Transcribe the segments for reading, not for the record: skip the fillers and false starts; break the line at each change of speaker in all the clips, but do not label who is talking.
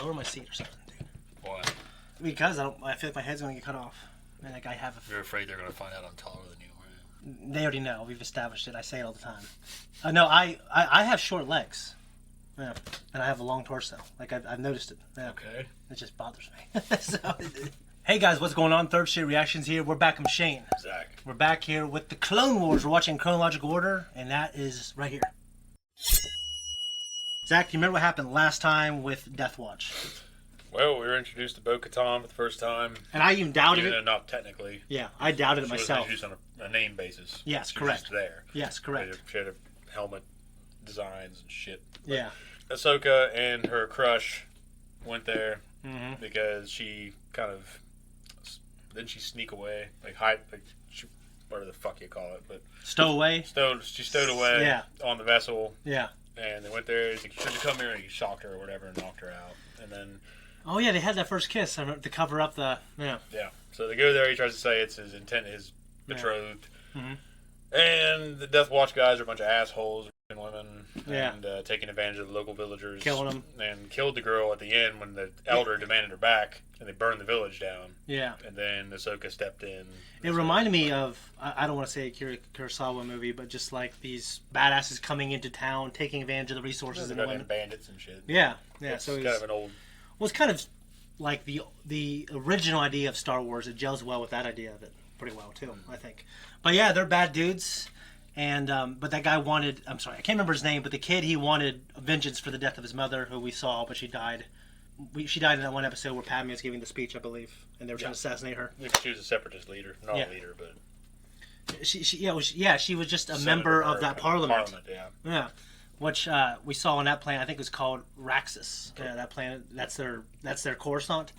lower my seat or something, dude.
Why?
Because I feel like my head's gonna get cut off. And like I have.
You're afraid they're gonna find out I'm taller than you, right?
They already know. We've established it. I say it all the time. No, I have short legs. Yeah, and I have a long torso. Like I've noticed it. Yeah.
Okay.
It just bothers me. So, hey guys, what's going on? Third Street Reactions here. We're back. I'm Shane.
Zach.
We're back here with the Clone Wars. We're watching chronological order, and that is right here. Zach, do you remember what happened last time with Death Watch?
Well, we were introduced to Bo-Katan for the first time.
And I even doubted it.
Not technically.
Yeah, I doubted it myself.
She was introduced on a name basis.
Yes,
she
correct.
Was just there.
Yes, correct.
She had a helmet designs and shit. But
yeah.
Ahsoka and her crush went there because she kind of didn't she sneak away, like hide, like she, whatever the fuck you call it, but
stow away.
She stowed away on the vessel.
Yeah.
And they went there. He's like, you shouldn't come here. And he shocked her or whatever and knocked her out. And then.
Oh yeah, they had that first kiss to cover up the Yeah.
So they go there. He tries to say it's his intent, his betrothed. Yeah. And the Death Watch guys are a bunch of assholes, women, and taking advantage of the local villagers,
killing them,
and killed the girl at the end when the elder demanded her back, and they burned the village down.
Yeah.
And then Ahsoka stepped in.
It reminded me of, I don't want to say a Kurosawa movie, but just like these badasses coming into town, taking advantage of the resources and women.
Bandits and shit.
Yeah.
It's
so
kind of an old.
Well, it's kind of like the original idea of Star Wars. It gels well with that idea of it pretty well too, I think. But yeah, they're bad dudes. And but that guy wanted, I'm sorry, I can't remember his name, but the kid, he wanted vengeance for the death of his mother, who we saw, but she died. She died in that one episode where Padme was giving the speech, I believe, and they were trying to assassinate her.
She was a separatist leader, not a leader, but
she was just a member of that parliament. Yeah, which we saw on that planet. I think it was called Raxus. Yeah, that planet. That's their Coruscant.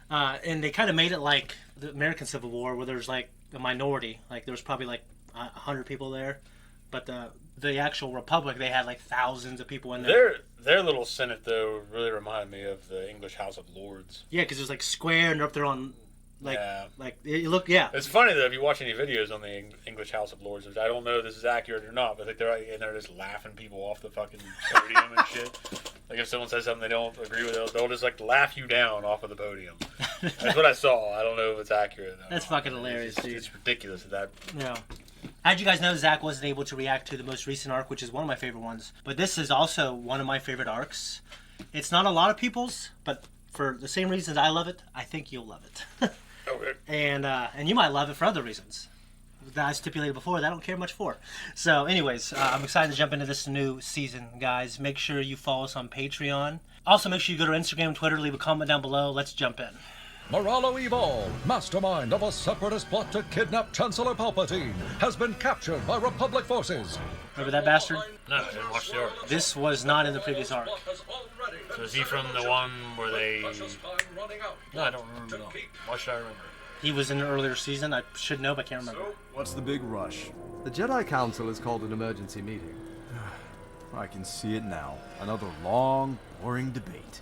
And they kind of made it like the American Civil War, where there's like a minority. Like there was probably like 100 people there, but the actual Republic, they had like thousands of people in there.
Their little Senate though really reminded me of the English House of Lords.
Yeah, because it was like square and they're up there on like you look. Yeah,
it's funny though if you watch any videos on the English House of Lords. I don't know if this is accurate or not, but like they're just laughing people off the fucking podium and shit. Like if someone says something they don't agree with, they'll just like laugh you down off of the podium. That's what I saw. I don't know if it's accurate.
That's fucking hilarious, dude.
It's ridiculous that.
Yeah. How'd you guys know Zach wasn't able to react to the most recent arc, which is one of my favorite ones? But this is also one of my favorite arcs. It's not a lot of people's, but for the same reasons I love it, I think you'll love it.
Okay.
And you might love it for other reasons that I stipulated before that I don't care much for. So anyways, I'm excited to jump into this new season, guys. Make sure you follow us on Patreon. Also, make sure you go to Instagram and Twitter, leave a comment down below. Let's jump in.
Moralo Evil, mastermind of a separatist plot to kidnap Chancellor Palpatine, has been captured by Republic forces.
Remember that bastard?
No, I didn't watch the arc.
This was not in the previous arc.
So is he from the one where they... No, I don't remember. No. Why should I remember?
He was in an earlier season. I should know, but I can't remember.
So, what's the big rush?
The Jedi Council has called an emergency meeting.
I can see it now. Another long, boring debate.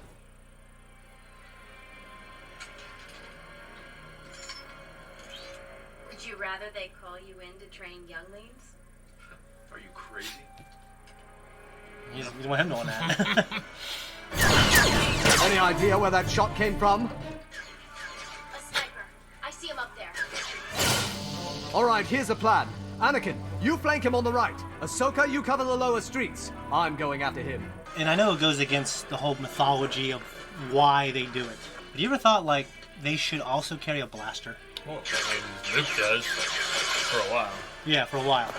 Would you rather they call you in to train younglings?
Are you crazy?
You want him to know that.
Any idea where that shot came from?
A sniper. I see him up there.
All right, here's a plan. Anakin, you flank him on the right. Ahsoka, you cover the lower streets. I'm going after him.
And I know it goes against the whole mythology of why they do it. But you ever thought, like, they should also carry a blaster?
Well, I mean, Luke does. For a while.
Yeah, for a while.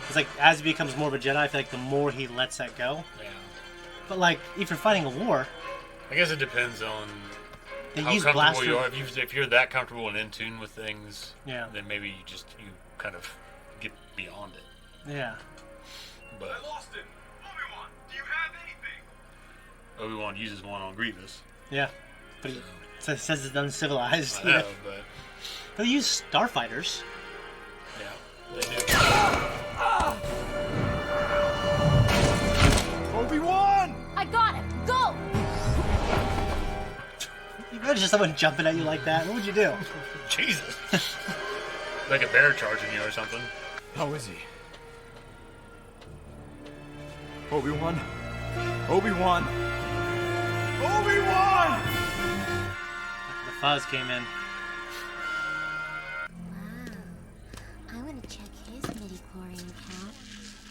It's like, as he becomes more of a Jedi, I feel like the more he lets that go.
Yeah.
But, like, if you're fighting a war...
I guess it depends on
they
how
use
comfortable
blaster.
you are. If you're that comfortable and in tune with things, then maybe you kind of get beyond it.
Yeah.
But
I lost it. Obi-Wan, do you have anything?
Obi-Wan uses one on Grievous.
Yeah. But he says it's uncivilized.
I know, but
they use starfighters.
Yeah, they do.
Obi-Wan!
I got him. Go!
You imagine someone jumping at you like that? What would you do?
Jesus. Like a bear charging you or something.
How is he? Obi-Wan? Obi-Wan? Obi-Wan!
The fuzz came in.
Wow. I want to check his midi-chlorian count.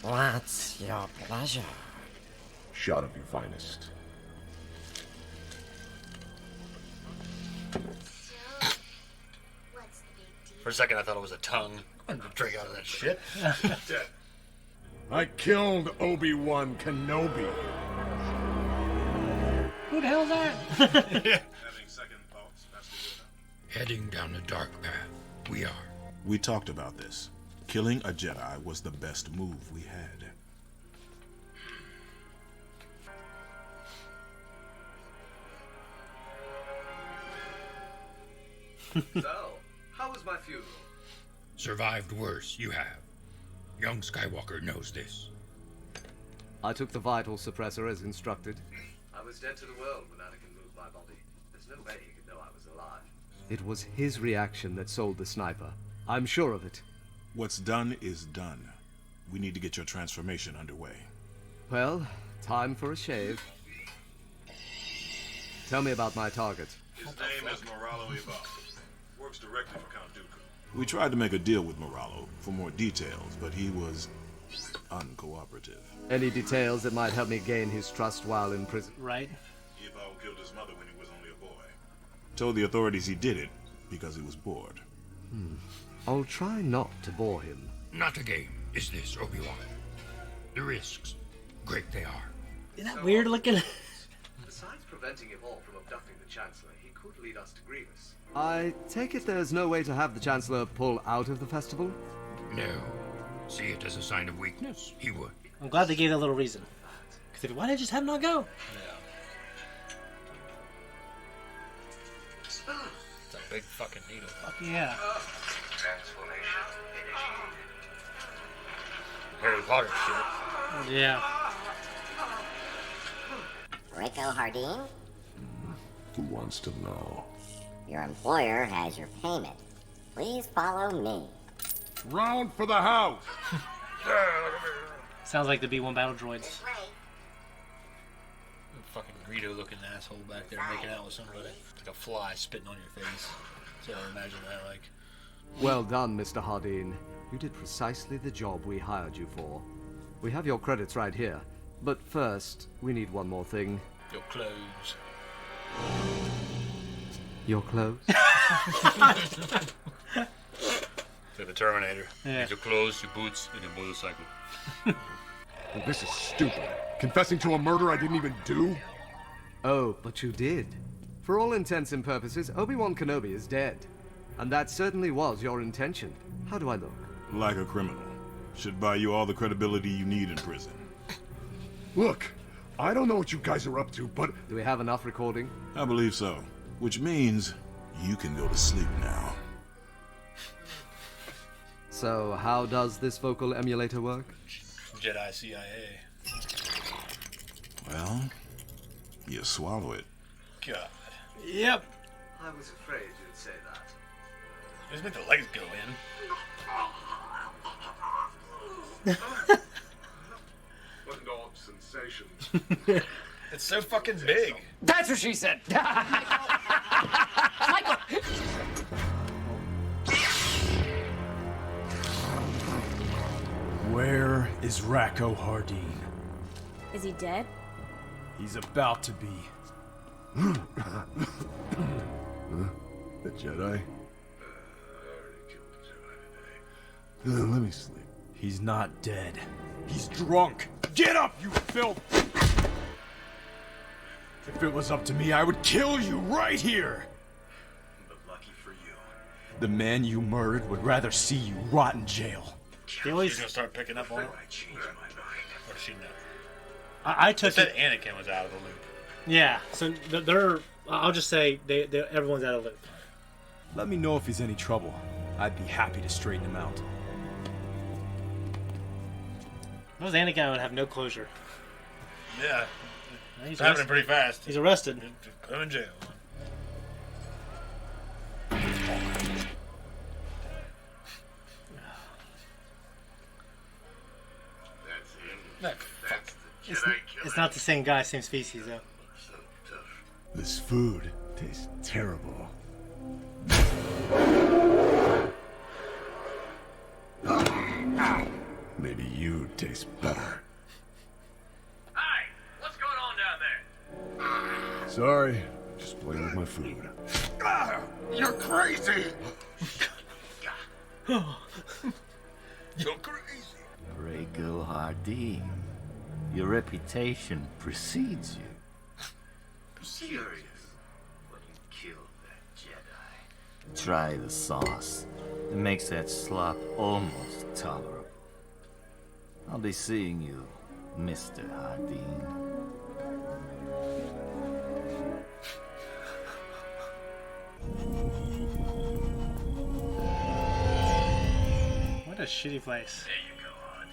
What's your pleasure?
Shot of your finest.
So, what's the big deal?
For a second, I thought it was a tongue. I'm gonna drink out of that shit.
I killed Obi-Wan Kenobi.
Who the hell is that?
Having second thoughts, Master Yoda.
Heading down the dark path. We are.
We talked about this. Killing a Jedi was the best move we had.
So, how was my funeral?
Survived worse, you have. Young Skywalker knows this.
I took the vital suppressor as instructed. I was dead to the world when Anakin moved my body. There's no way he could know I was alive. It was his reaction that sold the sniper. I'm sure of it.
What's done is done. We need to get your transformation underway.
Well, time for a shave. Tell me about my target.
His name is Moralo Ibar. Works directly for Count Dooku.
We tried to make a deal with Moralo for more details, but he was uncooperative.
Any details that might help me gain his trust while in prison?
Right.
Ibar killed his mother when he was only a boy.
Told the authorities he did it because he was bored.
I'll try not to bore him.
Not a game, is this, Obi-Wan? The risks, great they are.
Isn't that weird looking?
Besides preventing him all from abducting the Chancellor, he could lead us to Grievous. I take it there's no way to have the Chancellor pull out of the festival?
No. See it as a sign of weakness? He would.
I'm glad they gave that little reason. Because why didn't they just have him not go?
It's a big fucking needle.
Fuck yeah.
Harry Potter shit.
Yeah.
Rico Hardin,
Who wants to know?
your employer has your payment. Please follow me.
Round for the house!
Sounds like the B1 battle droids.
Fucking Greedo looking asshole back there making out with somebody. It's like a fly spitting on your face. So I imagine that like.
Well done, Mr. Hardin. You did precisely the job we hired you for. We have your credits right here. But first, we need one more thing.
Your clothes.
Your clothes?
Like the Terminator.
Yeah.
Need your clothes, your boots, and your motorcycle.
This is stupid. Confessing to a murder I didn't even do?
Oh, but you did. For all intents and purposes, Obi-Wan Kenobi is dead. And that certainly was your intention. How do I look?
Like a criminal. Should buy you all the credibility you need in prison.
Look, I don't know what you guys are up to, but
Do we have enough recording?
I believe so. Which means you can go to sleep now.
So, how does this vocal emulator work?
Jedi CIA.
Well, you swallow it.
God.
Yep.
I was afraid you'd say that.
Just make the legs go in.
what an odd sensation.
It's so fucking big.
That's what she said.
Where is Racco Hardin?
Is he dead?
He's about to be.
The Jedi? I already killed the Jedi today. Let me sleep.
He's not dead. He's drunk. Get up, you filth! If it was up to me, I would kill you right here! But lucky for you, the man you murdered would rather see you rot in jail.
They always.
She's gonna start picking up on it.
I changed my mind.
Or does she know?
I
They
took
said
it.
Anakin was out of the loop.
Yeah. So they're. I'll just say everyone's out of the loop.
Let me know if he's any trouble. I'd be happy to straighten him out.
If it was Anakin, I would have no closure.
Yeah.
He's
It's happening
arrested.
pretty fast.
He's arrested.
Put him in jail.
That's him.
That fuck.
It's not the same guy, same species though.
So tough. This food tastes terrible. Maybe you taste better.
Hey, what's going on down there?
Sorry, just playing with my food.
You're crazy!
You're crazy.
Rego Hardin, your reputation precedes you. Curious when you killed that Jedi. Try the sauce. It makes that slop almost tolerable. I'll be seeing you, Mr. Hardin.
What a shitty place.
There you go, Hardin.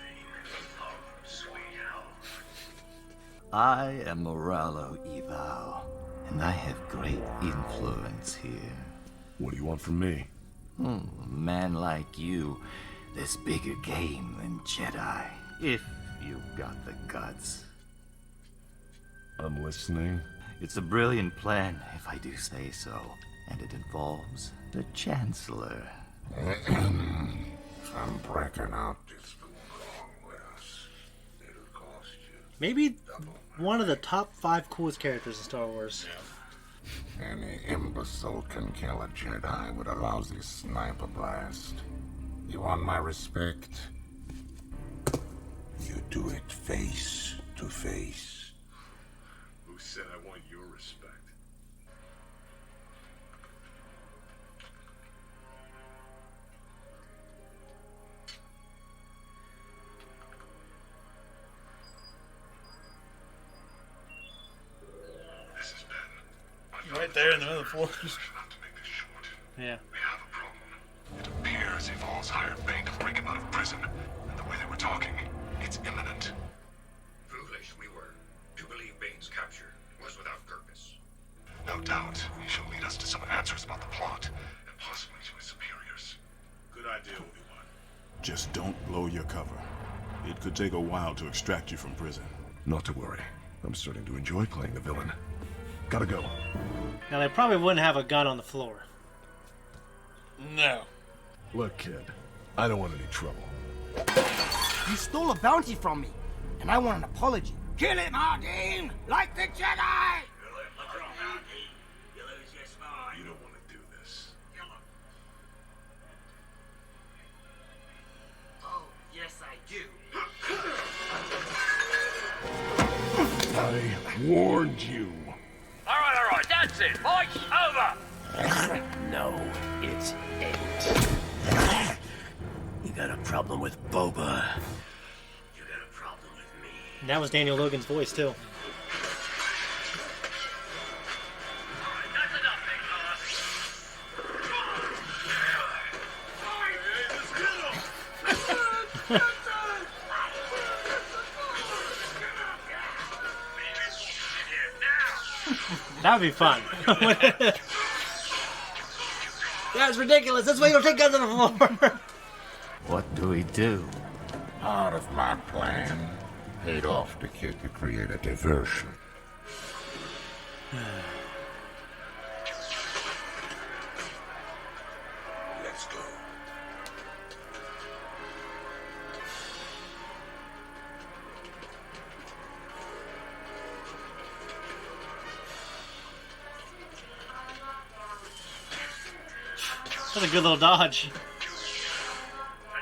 Home, sweet home.
I am Moralo Evao, and I have great influence here.
What do you want from me?
A man like you, there's bigger game than Jedi, if you've got the guts.
I'm listening.
It's a brilliant plan, if I do say so, and it involves the Chancellor.
I'm breaking out this along with us. It'll cost you.
Maybe one of the top 5 coolest characters in Star Wars.
Any imbecile can kill a Jedi with a lousy sniper blast. You want my respect? You do it face to face.
Who said I want your respect?
Right there in the middle of the floor.
Yeah.
We have a problem. It appears Evol's hired Bane to break him out of prison. And the way they were talking, it's imminent.
Foolish we were to believe Bane's capture was without purpose.
No doubt, she'll lead us to some answers about the plot, and possibly to his superiors.
Good idea, Obi-Wan. Just don't blow your cover. It could take a while to extract you from prison.
Not to worry. I'm starting to enjoy playing the villain. Gotta go.
Now, they probably wouldn't have a gun on the floor.
No.
Look, kid, I don't want any trouble.
You stole a bounty from me, and I want an apology. Kill him, Hardin! Like the Jedi!
You lose your spine.
You don't want to do this.
Oh, yes, I do.
I warned you.
All right, that's it. Fight's over.
No, it's ain't. You got a problem with Boba. You got a problem with me.
And that was Daniel Logan's voice, too.
That's enough, big fella.
That would be fun. That's ridiculous. That's why you don't take guns on the floor.
What do we do?
Part of my plan. Paid off the kid to create a diversion. Let's go.
That's a good little dodge.
And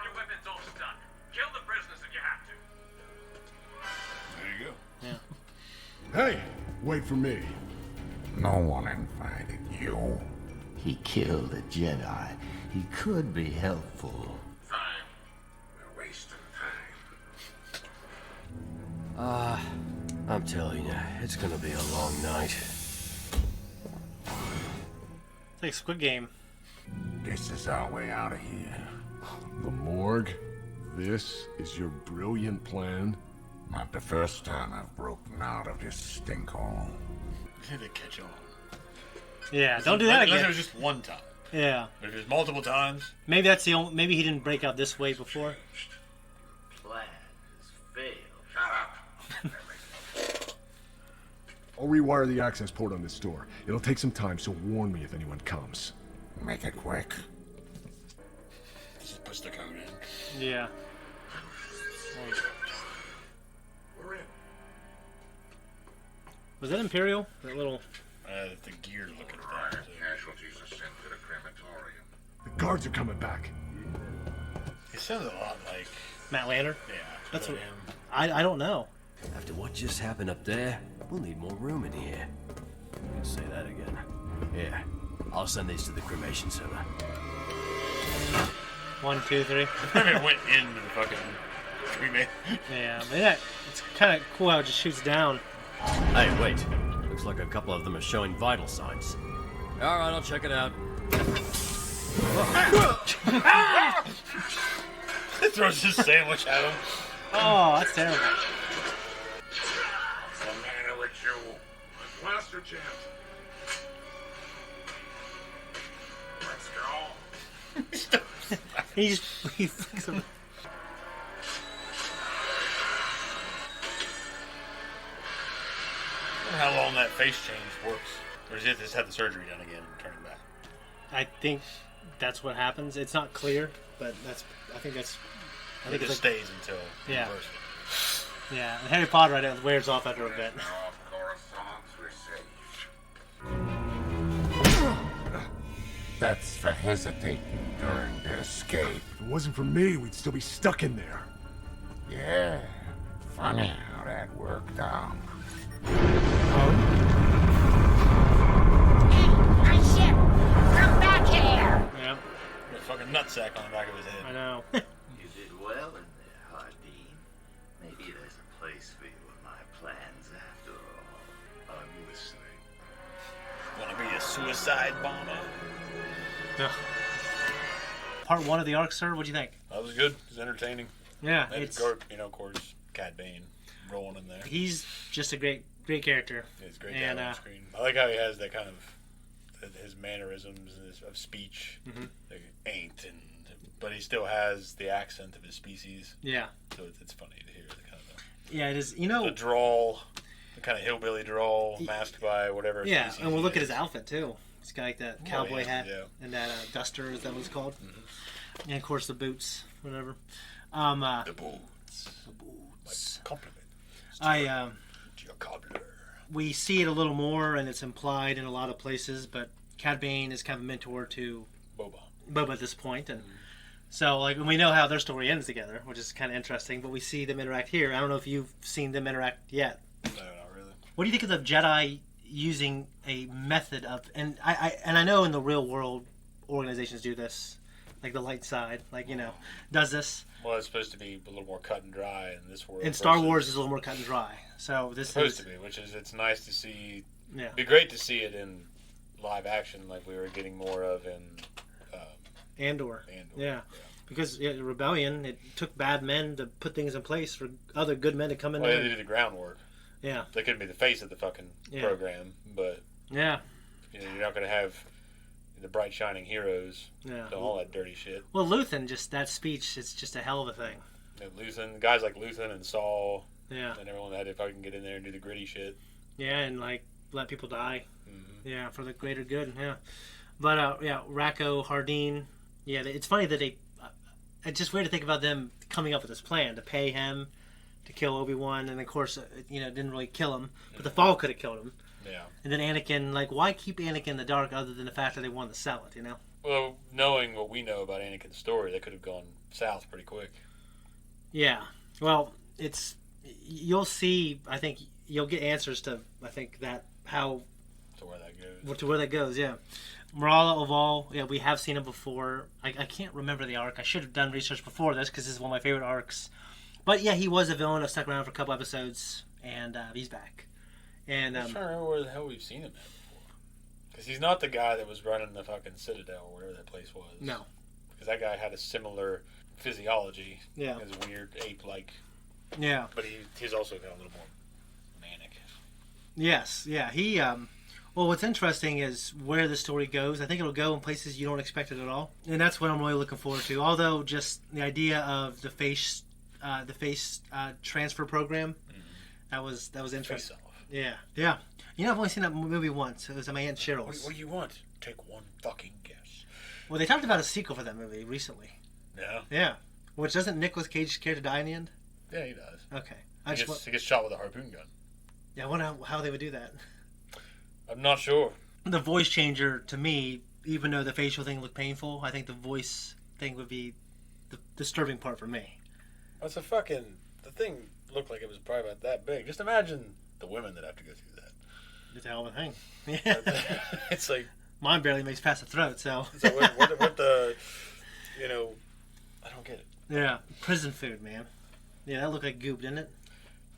your weapons all stuck. Kill the prisoners if you have to.
There you go.
Yeah.
Hey, wait for me.
No one invited you.
He killed a Jedi. He could be helpful.
Fine.
We're wasting time.
I'm telling you, it's gonna be a long night.
It's like Squid Game.
This is our way out of here.
The morgue? This is your brilliant plan?
Not the first time I've broken out of this stinkhole.
They catch on.
Yeah, don't do that
Unless
again.
it was just one time.
Yeah.
But if it was multiple times.
Maybe that's the only. Maybe he didn't break out this way before.
Plan has failed.
Shut up.
I'll rewire the access port on this door. It'll take some time, so warn me if anyone comes.
Make it quick.
Just push the code in.
Yeah.
We're in.
Was that Imperial? That little...
the gear looking thing.
Casualties are sent to the crematorium.
The guards are coming back.
He sounds a lot like...
Matt Lanner?
Yeah.
That's what...
him.
I don't know.
After what just happened up there, we'll need more room in here. You can say that again. Here, I'll send these to the cremation center.
1, 2, 3.
I mean, it went into the fucking cremation.
Yeah, but yeah, it's kind of cool how it just shoots down.
Hey, wait. Looks like a couple of them are showing vital signs. All right, I'll check it out.
It throws his sandwich at him.
Oh, that's terrible.
What's the matter with you? Blaster jammed. Let's go.
he flicks him.
I wonder how long that face change works. Or does it just have the surgery done again and turn it back?
I think that's what happens. It's not clear, but I think it
just stays until
yeah.
reversal.
Yeah, and Harry Potter it wears off after a bit.
That's for hesitating during the escape.
If it wasn't for me, we'd still be stuck in there.
Yeah, funny how that worked out.
My ship! Come back here!
Yeah.
With a fucking nutsack on the back of his head.
I know.
You did well in there, Hardin. Maybe there's a place for you in my plans after all.
I'm listening.
Wanna be a suicide bomber?
Yeah. Part 1 of the arc, sir. What'd you think?
That was good. It was entertaining.
Yeah,
and
it's
of course, Cad Bane rolling in there.
He's just a great character.
He's great to have on screen. I like how he has that kind of his mannerisms of speech.
Mm-hmm.
Like, ain't but he still has the accent of his species.
Yeah.
So it's funny to hear the kind of
yeah, it is. You know,
the drawl, the kind of hillbilly drawl masked by whatever.
Yeah,
species
and we'll look
is.
at his outfit too. He's got like that cowboy hat and that duster, is that what it's called?
Mm-hmm.
And of course the boots, whatever.
The boots. The boots. My compliment.
To
your cobbler.
We see it a little more, and it's implied in a lot of places. But Cad Bane is kind of a mentor to Boba at this point, and so like we know how their story ends together, which is kind of interesting. But we see them interact here. I don't know if you've seen them interact yet.
No, not really.
What do you think of the Jedi using a method of, and I know in the real world organizations do this, like the light side, like does this.
Well, it's supposed to be a little more cut and dry in this world.
In Star Wars, is a little more cut and dry. So this
is supposed to be, which is it's nice to see.
Yeah,
it'd be great to see it in live action, like we were getting more of in
Andor. Yeah. Because Rebellion, it took bad men to put things in place for other good men to come in.
Well,
there.
they did the groundwork.
Yeah,
they couldn't be the face of the fucking program, but
yeah,
you're not going to have the bright shining heroes.
Yeah,
all that dirty shit.
Well, Luthen, just that speech, it's just a hell of a thing.
And Luthen, guys like Luthen and Saul,
and
everyone that if I can get in there and do the gritty shit.
Yeah, and like let people die.
Mm-hmm.
Yeah, for the greater good. Yeah, but Racco, Hardin. Yeah, it's funny that they. It's just weird to think about them coming up with this plan to pay him to kill Obi-Wan, and of course, didn't really kill him, but the fall could have killed him.
Yeah.
And then Anakin, like, why keep Anakin in the dark other than the fact that they wanted to sell it,
Well, knowing what we know about Anakin's story, they could have gone south pretty quick.
Yeah. Well, you'll see, I think, you'll get answers to, I think, that, how...
To where that goes.
To where that goes, yeah. Morala Oval, we have seen him before. I can't remember the arc. I should have done research before this, because this is one of my favorite arcs. But yeah, he was a villain. I stuck around for a couple episodes, and he's back. And
I'm trying to remember where the hell we've seen him at before. Because he's not the guy that was running the fucking Citadel or whatever that place was.
No.
Because that guy had a similar physiology.
Yeah.
He was a weird ape-like.
Yeah.
But he's also got a little more manic.
Yes. Yeah. He. Well, what's interesting is where the story goes. I think it'll go in places you don't expect it at all, and that's what I'm really looking forward to. Although, just the idea of the face transfer program, that was interesting.
Face off.
Yeah. You know, I've only seen that movie once. It was my Aunt Cheryl's.
What do you want? Take one fucking guess.
Well, they talked about a sequel for that movie recently.
Yeah?
Yeah. Which, doesn't Nicolas Cage care to die in the end?
Yeah, he does.
Okay.
He gets shot with a harpoon gun.
Yeah, I wonder how they would do that.
I'm not sure.
The voice changer, to me, even though the facial thing looked painful, I think the voice thing would be the disturbing part for me.
That's a fucking... The thing looked like it was probably about that big. Just imagine the women that have to go through that.
It's a hell of a thing. Yeah.
It's like...
Mine barely makes past the throat, so...
what the... You know... I don't get it.
Yeah. Prison food, man. Yeah, that looked like goop, didn't it?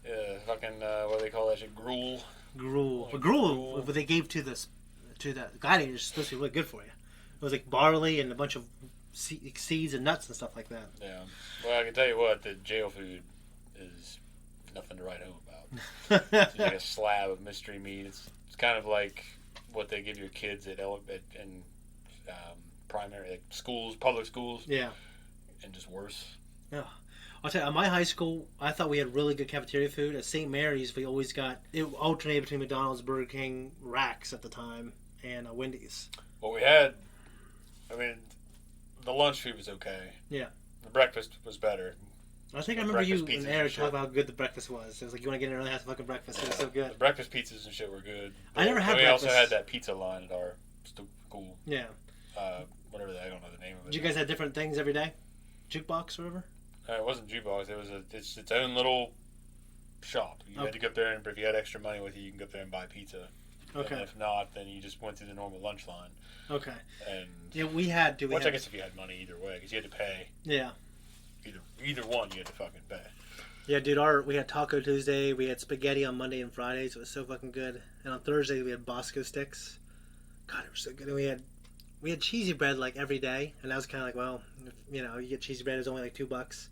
Yeah, fucking... what do they call that shit? Gruel.
Gruel. But gruel, what they gave to the gladiators, is supposed to be really good for you. It was like barley and a bunch of seeds and nuts and stuff like that.
Yeah. Well, I can tell you what, the jail food is nothing to write home about. It's like a slab of mystery meat. It's kind of like what they give your kids in primary, like schools, public schools.
Yeah.
And just worse.
Yeah. I'll tell you, at my high school, I thought we had really good cafeteria food. At St. Mary's, we always got... It alternated between McDonald's, Burger King, Racks at the time, and Wendy's.
Well, we had... I mean, the lunch food was okay.
Yeah.
The breakfast was better.
I think I remember you and Eric talking about how good the breakfast was. It was like, you want to get in early, have fucking breakfast. It was so good.
The breakfast pizzas and shit were good.
I never had
breakfast.
breakfast.
We also had that pizza line at our school.
Yeah.
Whatever I don't know the name of it.
Did you guys have different things every day? Jukebox or whatever?
It wasn't jukebox. It was its own little shop. You had to go up there, and if you had extra money with you, you can go up there and buy pizza.
Okay.
And if not, then you just went through the normal lunch line.
Okay.
And
yeah, we had to.
I guess if you had money either way, because you had to pay.
Yeah.
Either one, you had to fucking pay.
Yeah, dude. We had Taco Tuesday. We had spaghetti on Monday and Fridays. It was so fucking good. And on Thursday we had Bosco sticks. God, it was so good. And we had cheesy bread like every day, and I was kind of like, well, you get cheesy bread, it was only like $2.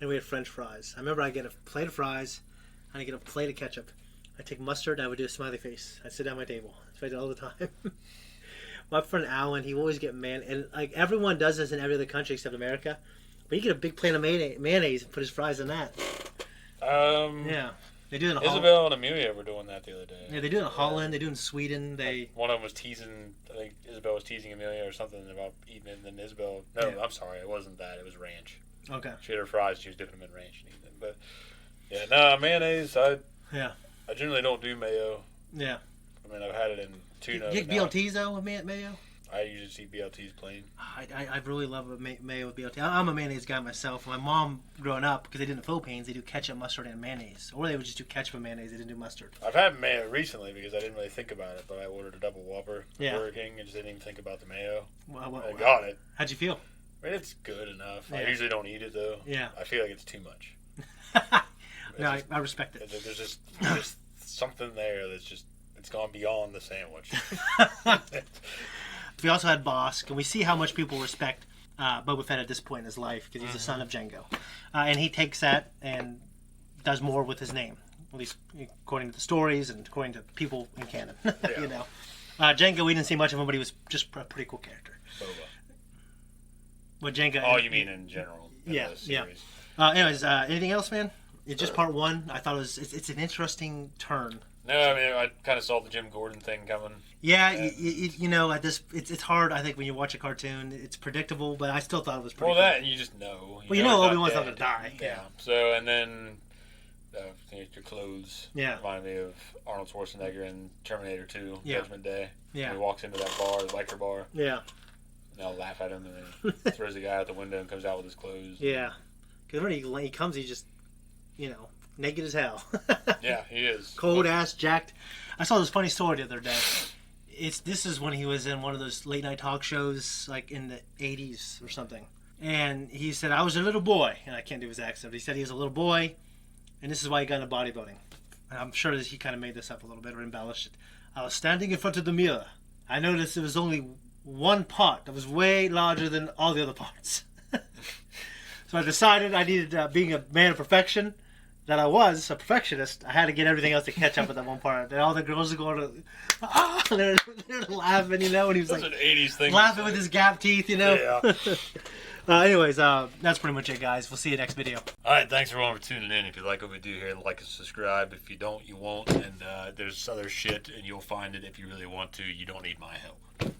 And we had French fries. I remember I'd get a plate of fries, and I'd get a plate of ketchup. I'd take mustard, and I would do a smiley face. I'd sit down at my table. That's what I did all the time. My friend Alan, he would always get and like everyone does this in every other country except America, but you get a big plate of mayonnaise and put his fries in that. Yeah. They do it in Holland.
Isabel and Amelia were doing that the other day.
Yeah, they do it in Holland. They do it in Sweden.
One of them was teasing. I think Isabel was teasing Amelia or something about eating it. And then Isabel. No, yeah. I'm sorry. It wasn't that. It was ranch.
Okay.
She had her fries. She was dipping them in ranch and eating them. But yeah, no mayonnaise. I generally don't do mayo.
Yeah.
I mean, I've had it in tuna.
You get BLTs though with mayo?
I usually just eat BLTs plain.
I really love mayo with BLT. I'm a mayonnaise guy myself. My mom, growing up, because they did in the Philippines, they do ketchup, mustard, and mayonnaise. Or they would just do ketchup and mayonnaise. They didn't do mustard.
I've had mayo recently because I didn't really think about it, but I ordered a double Whopper at Burger King and just didn't even think about the mayo. I got it.
How'd you feel?
I mean, it's good enough.
Yeah.
I usually don't eat it, though.
Yeah.
I feel like it's too much.
No, I respect it.
There's just something there that's just, it's gone beyond the sandwich.
We also had Bosk, and we see how much people respect Boba Fett at this point in his life because he's the son of Jango, and he takes that and does more with his name, at least according to the stories and according to people in canon.
Yeah.
Jango, we didn't see much of him, but he was just a pretty cool character.
Boba.
But Jango.
Oh, you mean in general?
Yeah. Anyways, anything else, man? It's just part one. I thought it's an interesting turn.
No, I mean, I kind of saw the Jim Gordon thing coming.
Yeah, at this, it's hard. I think when you watch a cartoon, it's predictable, but I still thought it was pretty.
Well, that you just know.
You know Obi-Wan's not gonna die.
Yeah. So and then your clothes.
Yeah.
Remind me of Arnold Schwarzenegger in Terminator 2,
Yeah.
Judgment Day.
Yeah.
He walks into that bar, the biker bar.
Yeah.
And I'll laugh at him and then throws the guy out the window and comes out with his clothes.
Yeah. Because when he comes, he's just, naked as hell.
Yeah, he is.
Cold ass, jacked. I saw this funny story the other day. This is when he was in one of those late night talk shows, like in the 80s or something. And he said, I was a little boy. And I can't do his accent. But he said he was a little boy, and this is why he got into bodybuilding. And I'm sure that he kind of made this up a little bit or embellished it. I was standing in front of the mirror. I noticed there was only one part that was way larger than all the other parts. So I decided I needed, being a man of perfection, that I was a perfectionist, I had to get everything else to catch up with that one part. And all the girls are going to, they're laughing, and he was
That's
like,
an 80s thing
laughing with his gap teeth,
Yeah.
Anyways, that's pretty much it, guys. We'll see you next video.
All right, thanks everyone for tuning in. If you like what we do here, like and subscribe. If you don't, you won't. And there's other shit, and you'll find it if you really want to. You don't need my help.